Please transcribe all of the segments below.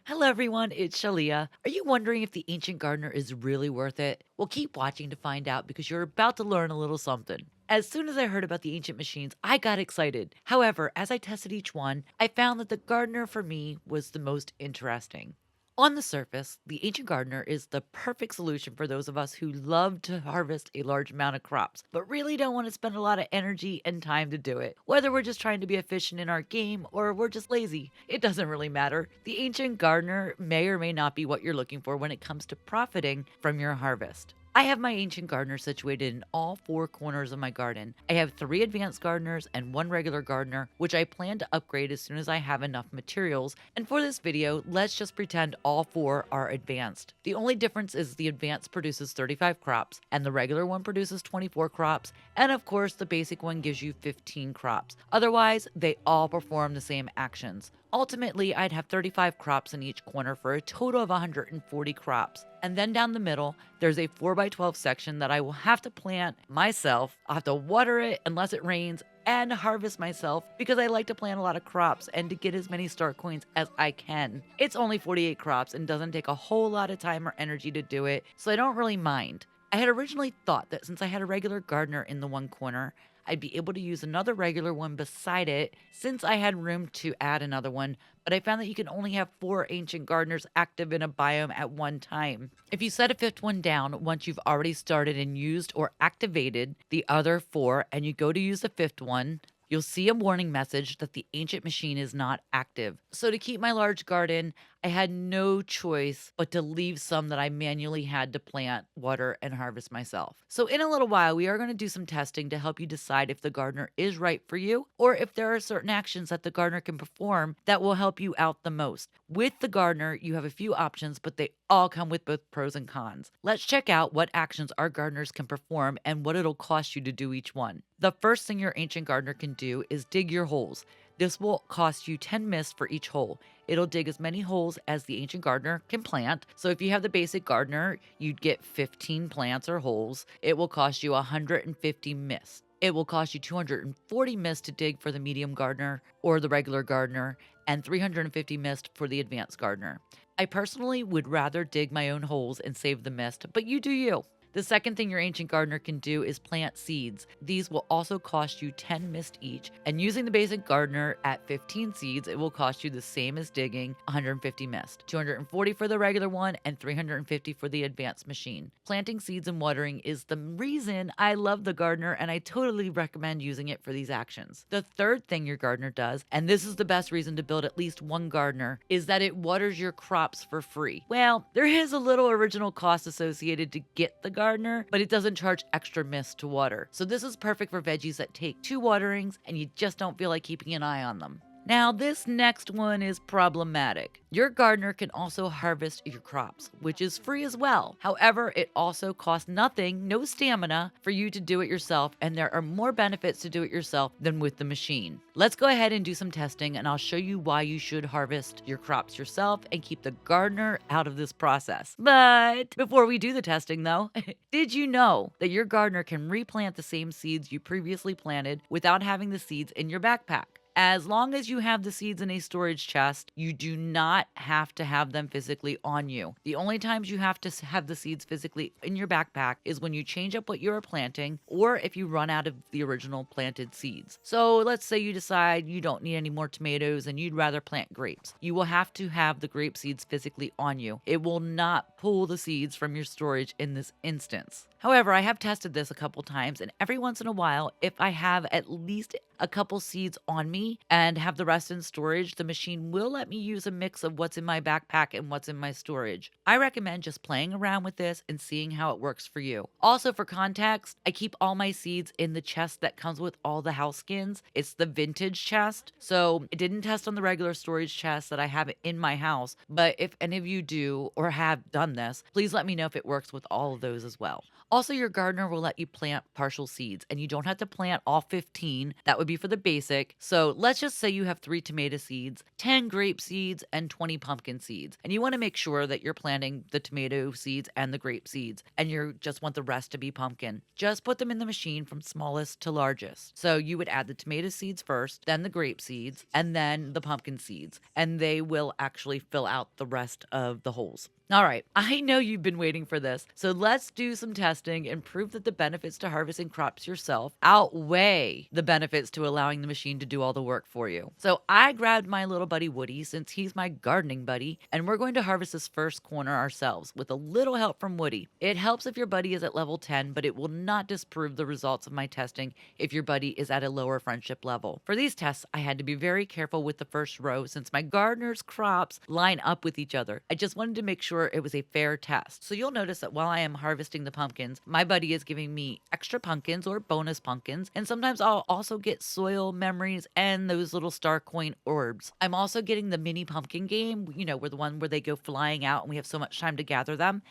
Hello, everyone. It's Shalia. Are you wondering if the ancient gardener is really worth it? Well, keep watching to find out because you're about to learn a little something. As soon as I heard about the ancient machines, I got excited. However, as I tested each one, I found that the gardener for me was the most interesting. On the surface, the ancient gardener is the perfect solution for those of us who love to harvest a large amount of crops, but really don't want to spend a lot of energy and time to do it. Whether we're just trying to be efficient in our game or we're just lazy, it doesn't really matter. The ancient gardener may or may not be what you're looking for when it comes to profiting from your harvest. I have my ancient gardener situated in all four corners of my garden. I have three advanced gardeners and one regular gardener, which I plan to upgrade as soon as I have enough materials. And for this video, let's just pretend all four are advanced. The only difference is the advanced produces 35 crops, and the regular one produces 24 crops, and of course, the basic one gives you 15 crops. Otherwise, they all perform the same actions. Ultimately, I'd have 35 crops in each corner for a total of 140 crops. And then down the middle, there's a 4x12 section that I will have to plant myself. I'll have to water it unless it rains and harvest myself because I like to plant a lot of crops and to get as many star coins as I can. It's only 48 crops and doesn't take a whole lot of time or energy to do it, so I don't really mind. I had originally thought that since I had a regular gardener in the one corner, I'd be able to use another regular one beside it since I had room to add another one, but I found that you can only have four ancient gardeners active in a biome at one time. If you set a fifth one down once you've already started and used or activated the other four, and you go to use the fifth one, you'll see a warning message that the ancient machine is not active. So to keep my large garden, I had no choice but to leave some that I manually had to plant, water, and harvest myself. So in a little while, we are going to do some testing to help you decide if the gardener is right for you or if there are certain actions that the gardener can perform that will help you out the most. With the gardener, you have a few options, but they all come with both pros and cons. Let's check out what actions our gardeners can perform and what it'll cost you to do each one. The first thing your ancient gardener can do is dig your holes. This will cost you 10 mist for each hole. It'll dig as many holes as the ancient gardener can plant. So if you have the basic gardener, you'd get 15 plants or holes. It will cost you 150 mist. It will cost you 240 mist to dig for the medium gardener or the regular gardener, and 350 mist for the advanced gardener. I personally would rather dig my own holes and save the mist, but you do you. The second thing your ancient gardener can do is plant seeds. These will also cost you 10 mist each, and using the basic gardener at 15 seeds, it will cost you the same as digging 150 mist, 240 for the regular one, and 350 for the advanced machine. Planting seeds and watering is the reason I love the gardener, and I totally recommend using it for these actions. The third thing your gardener does, and this is the best reason to build at least one gardener, is that it waters your crops for free. Well, there is a little original cost associated to get the gardener, but it doesn't charge extra mist to water. So this is perfect for veggies that take two waterings and you just don't feel like keeping an eye on them. Now, this next one is problematic. Your gardener can also harvest your crops, which is free as well. However, it also costs nothing, no stamina, for you to do it yourself, and there are more benefits to do it yourself than with the machine. Let's go ahead and do some testing, and I'll show you why you should harvest your crops yourself and keep the gardener out of this process. But before we do the testing, though, did you know that your gardener can replant the same seeds you previously planted without having the seeds in your backpack? As long as you have the seeds in a storage chest, you do not have to have them physically on you. The only times you have to have the seeds physically in your backpack is when you change up what you are planting or if you run out of the original planted seeds. So let's say you decide you don't need any more tomatoes and you'd rather plant grapes. You will have to have the grape seeds physically on you. It will not pull the seeds from your storage in this instance. However, I have tested this a couple times, and every once in a while, if I have at least a couple seeds on me and have the rest in storage, the machine will let me use a mix of what's in my backpack and what's in my storage. I recommend just playing around with this and seeing how it works for you. Also, for context, I keep all my seeds in the chest that comes with all the house skins. It's the vintage chest, so it didn't test on the regular storage chest that I have in my house, but if any of you do or have done this, please let me know if it works with all of those as well. Also, your gardener will let you plant partial seeds, and you don't have to plant all 15. That would be for the basic. So let's just say you have 3 tomato seeds, 10 grape seeds, and 20 pumpkin seeds. And you want to make sure that you're planting the tomato seeds and the grape seeds, and you just want the rest to be pumpkin. Just put them in the machine from smallest to largest. So you would add the tomato seeds first, then the grape seeds, and then the pumpkin seeds, and they will actually fill out the rest of the holes. All right, I know you've been waiting for this, so let's do some testing and prove that the benefits to harvesting crops yourself outweigh the benefits to allowing the machine to do all the work for you. So I grabbed my little buddy Woody since he's my gardening buddy, and we're going to harvest this first corner ourselves with a little help from Woody. It helps if your buddy is at level 10, but it will not disprove the results of my testing if your buddy is at a lower friendship level. For these tests, I had to be very careful with the first row since my gardener's crops line up with each other. I just wanted to make sure it was a fair test. So you'll notice that while I am harvesting the pumpkins, my buddy is giving me extra pumpkins or bonus pumpkins, and sometimes I'll also get soil memories and those little star coin orbs. I'm also getting the mini pumpkin game, where the one where they go flying out and we have so much time to gather them.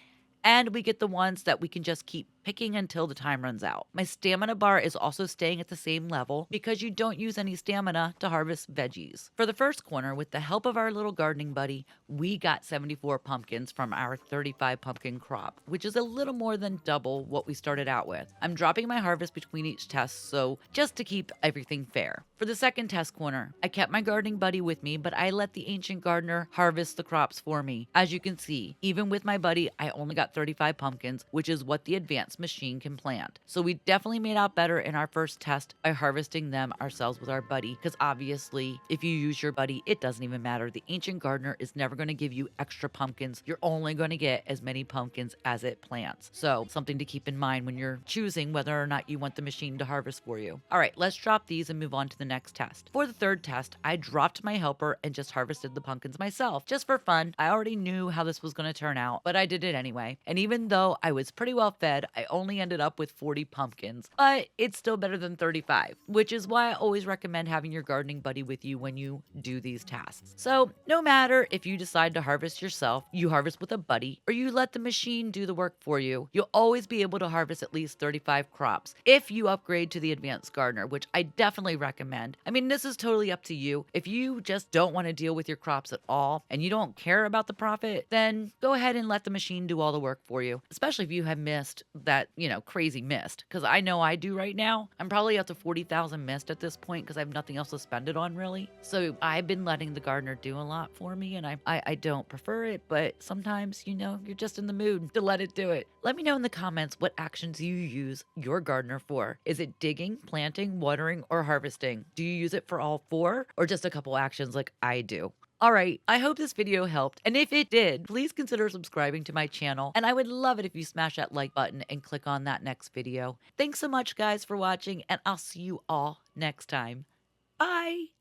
And we get the ones that we can just keep picking until the time runs out. My stamina bar is also staying at the same level because you don't use any stamina to harvest veggies. For the first corner, with the help of our little gardening buddy, we got 74 pumpkins from our 35 pumpkin crop, which is a little more than double what we started out with. I'm dropping my harvest between each test, so just to keep everything fair. For the second test corner, I kept my gardening buddy with me, but I let the ancient gardener harvest the crops for me. As you can see, even with my buddy, I only got 35 pumpkins, which is what the advanced machine can plant. So we definitely made out better in our first test by harvesting them ourselves with our buddy, because obviously if you use your buddy, it doesn't even matter. The ancient gardener is never going to give you extra pumpkins. You're only going to get as many pumpkins as it plants. So something to keep in mind when you're choosing whether or not you want the machine to harvest for you. All right, let's drop these and move on to the next test. For the third test, I dropped my helper and just harvested the pumpkins myself, just for fun. I already knew how this was going to turn out, but I did it anyway. And even though I was pretty well fed, I only ended up with 40 pumpkins, but it's still better than 35, which is why I always recommend having your gardening buddy with you when you do these tasks. So no matter if you decide to harvest yourself, you harvest with a buddy, or you let the machine do the work for you, you'll always be able to harvest at least 35 crops if you upgrade to the advanced gardener, which I definitely recommend. I mean, this is totally up to you. If you just don't want to deal with your crops at all and you don't care about the profit, then go ahead and let the machine do all the work for you, especially if you have missed that, crazy missed, because I know I do right now. I'm probably up to 40,000 missed at this point because I have nothing else to spend it on really. So I've been letting the gardener do a lot for me, and I don't prefer it, but sometimes, you're just in the mood to let it do it. Let me know in the comments what actions you use your gardener for. Is it digging, planting, watering, or harvesting? Do you use it for all four, or just a couple actions like I do? All right, I hope this video helped, and if it did, please consider subscribing to my channel, and I would love it if you smash that like button and click on that next video. Thanks so much, guys, for watching, and I'll see you all next time. Bye!